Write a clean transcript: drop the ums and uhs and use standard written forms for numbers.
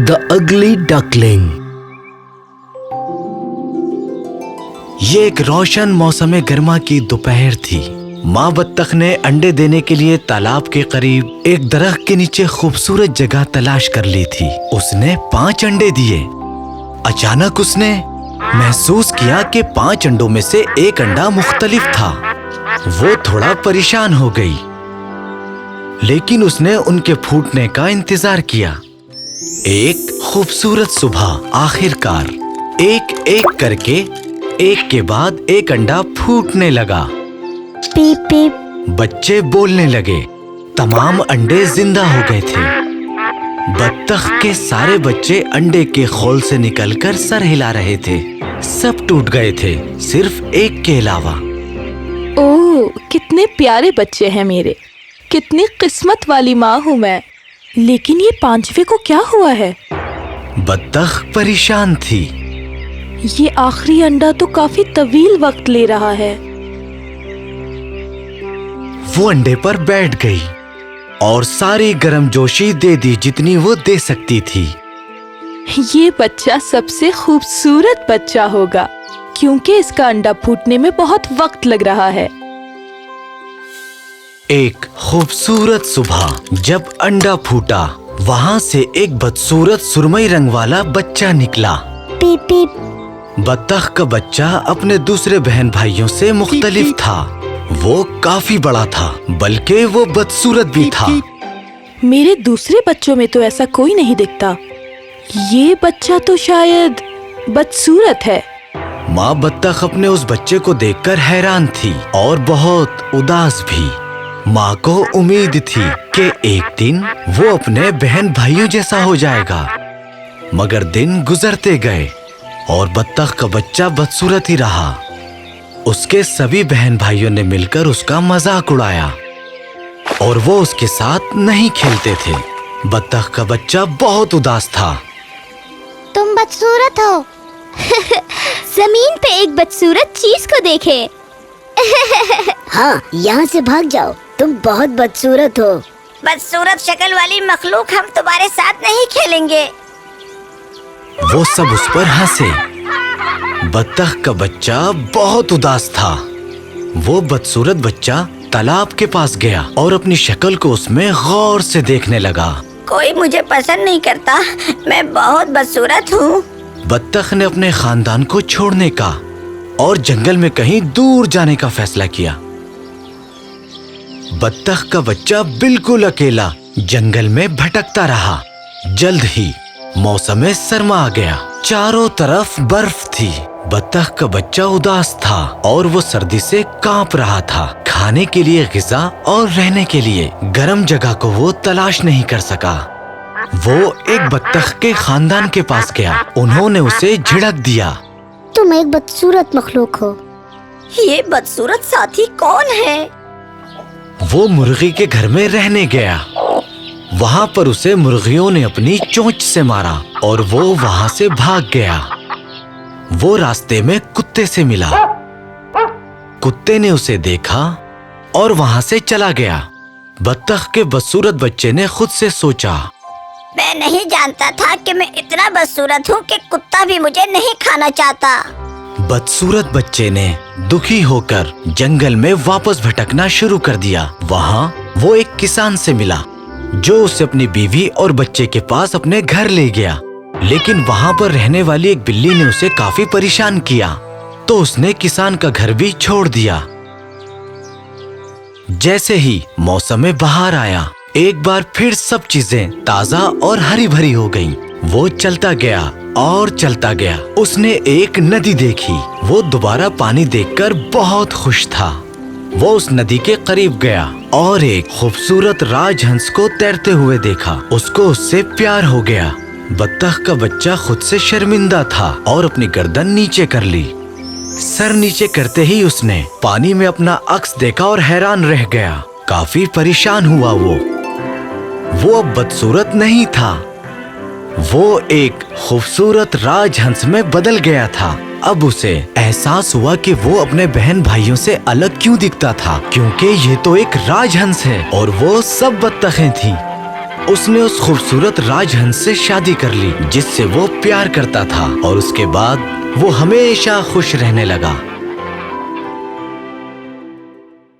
The Ugly Duckling। ये एक रोशन मौसम गर्मा की दोपहर थी। माँ बत्तख ने अंडे देने के लिए तालाब के करीब एक दरख्त के नीचे खूबसूरत जगह तलाश कर ली थी। उसने 5 अंडे दिए। अचानक उसने महसूस किया कि 5 अंडों में से एक अंडा मुख्तलिफ था। वो थोड़ा परेशान हो गई, लेकिन उसने उनके फूटने का इंतजार किया। एक खूबसूरत सुबह आखिरकार एक एक करके एक के बाद एक अंडा फूटने लगा। पीप पीप। बच्चे बोलने लगे। तमाम अंडे जिंदा हो गए थे। बत्तख के सारे बच्चे अंडे के खोल से निकलकर सर हिला रहे थे। सब टूट गए थे, सिर्फ एक के अलावा। ओह, कितने प्यारे बच्चे हैं मेरे। कितनी किस्मत वाली माँ हूँ मैं। लेकिन ये 5वें को क्या हुआ है? बत्तख परेशान थी। ये आखिरी अंडा तो काफी तवील वक्त ले रहा है। वो अंडे पर बैठ गई और सारी गर्मजोशी दे दी जितनी वो दे सकती थी। ये बच्चा सबसे खूबसूरत बच्चा होगा, क्योंकि इसका अंडा फूटने में बहुत वक्त लग रहा है। एक खूबसूरत सुबह जब अंडा फूटा, वहाँ से एक बदसूरत सुरमई रंग वाला बच्चा निकला। पीप पीप। बत्तख का बच्चा अपने दूसरे बहन भाइयों से मुख्तलिफ था। वो काफी बड़ा था, बल्कि वो बदसूरत भी था। मेरे दूसरे बच्चों में तो ऐसा कोई नहीं दिखता। ये बच्चा तो शायद बदसूरत है। माँ बत्तख अपने उस बच्चे को देखकर हैरान थी और बहुत उदास भी। माँ को उम्मीद थी कि एक दिन वो अपने बहन भाइयों जैसा हो जाएगा, मगर दिन गुजरते गए और बत्तख का बच्चा बदसूरत ही रहा। उसके सभी बहन भाइयों ने मिलकर उसका मजाक उड़ाया और वो उसके साथ नहीं खेलते थे। बत्तख का बच्चा बहुत उदास था। तुम बदसूरत हो। जमीन पे एक बदसूरत चीज को देखे। हाँ, यहाँ से भाग जाओ, तुम बहुत बदसूरत हो। बदसूरत शक्ल वाली मखलूक, हम तुम्हारे साथ नहीं खेलेंगे। वो सब उस पर हंसे। बत्तख का बच्चा बहुत उदास था। वो बदसूरत बच्चा तालाब के पास गया और अपनी शक्ल को उसमें गौर से देखने लगा। कोई मुझे पसंद नहीं करता, मैं बहुत बदसूरत हूँ। बत्तख ने अपने खानदान को छोड़ने का और जंगल में कहीं दूर जाने का फैसला किया। बत्तख का बच्चा बिल्कुल अकेला जंगल में भटकता रहा। जल्द ही मौसम सरमा आ गया। चारों तरफ बर्फ थी। बत्तख का बच्चा उदास था और वो सर्दी से कांप रहा था। खाने के लिए ग़िज़ा और रहने के लिए गर्म जगह को वो तलाश नहीं कर सका। वो एक बत्तख के खानदान के पास गया। उन्होंने उसे झिड़क दिया। तुम एक बदसूरत मखलूक हो। ये बदसूरत साथी कौन है? वो मुर्गी के घर में रहने गया। वहाँ पर उसे मुर्गियों ने अपनी चोंच से मारा और वो वहाँ से भाग गया। वो रास्ते में कुत्ते से मिला। कुत्ते ने उसे देखा और वहाँ से चला गया। बत्तख के बदसूरत बच्चे ने खुद से सोचा, मैं नहीं जानता था कि मैं इतना बदसूरत हूँ कि कुत्ता भी मुझे नहीं खाना चाहता। बदसूरत बच्चे ने दुखी होकर जंगल में वापस भटकना शुरू कर दिया। वहाँ वो एक किसान से मिला जो उसे अपनी बीवी और बच्चे के पास अपने घर ले गया। लेकिन वहाँ पर रहने वाली एक बिल्ली ने उसे काफी परेशान किया, तो उसने किसान का घर भी छोड़ दिया। जैसे ही मौसम बहार आया, एक बार फिर सब चीजें ताजा और हरी भरी हो गईं। वो चलता गया और चलता गया। उसने एक नदी देखी। वो दोबारा पानी देखकर बहुत खुश था। वो उस नदी के करीब गया और एक खूबसूरत राजहंस को तैरते हुए देखा। उसको उससे प्यार हो गया। बत्तख का बच्चा खुद से शर्मिंदा था और अपनी गर्दन नीचे कर ली। सर नीचे करते ही उसने पानी में अपना अक्स देखा और हैरान रह गया। काफी परेशान हुआ वो अब बदसूरत नहीं था। वो एक खूबसूरत राजहंस में बदल गया था। अब उसे एहसास हुआ कि वो अपने बहन भाइयों से अलग क्यों दिखता था, क्योंकि ये तो एक राजहंस है और वो सब बत्तखें थीं। اس نے اس خوبصورت راج ہنس سے شادی کر لی جس سے وہ پیار کرتا تھا اور اس کے بعد وہ ہمیشہ خوش رہنے لگا۔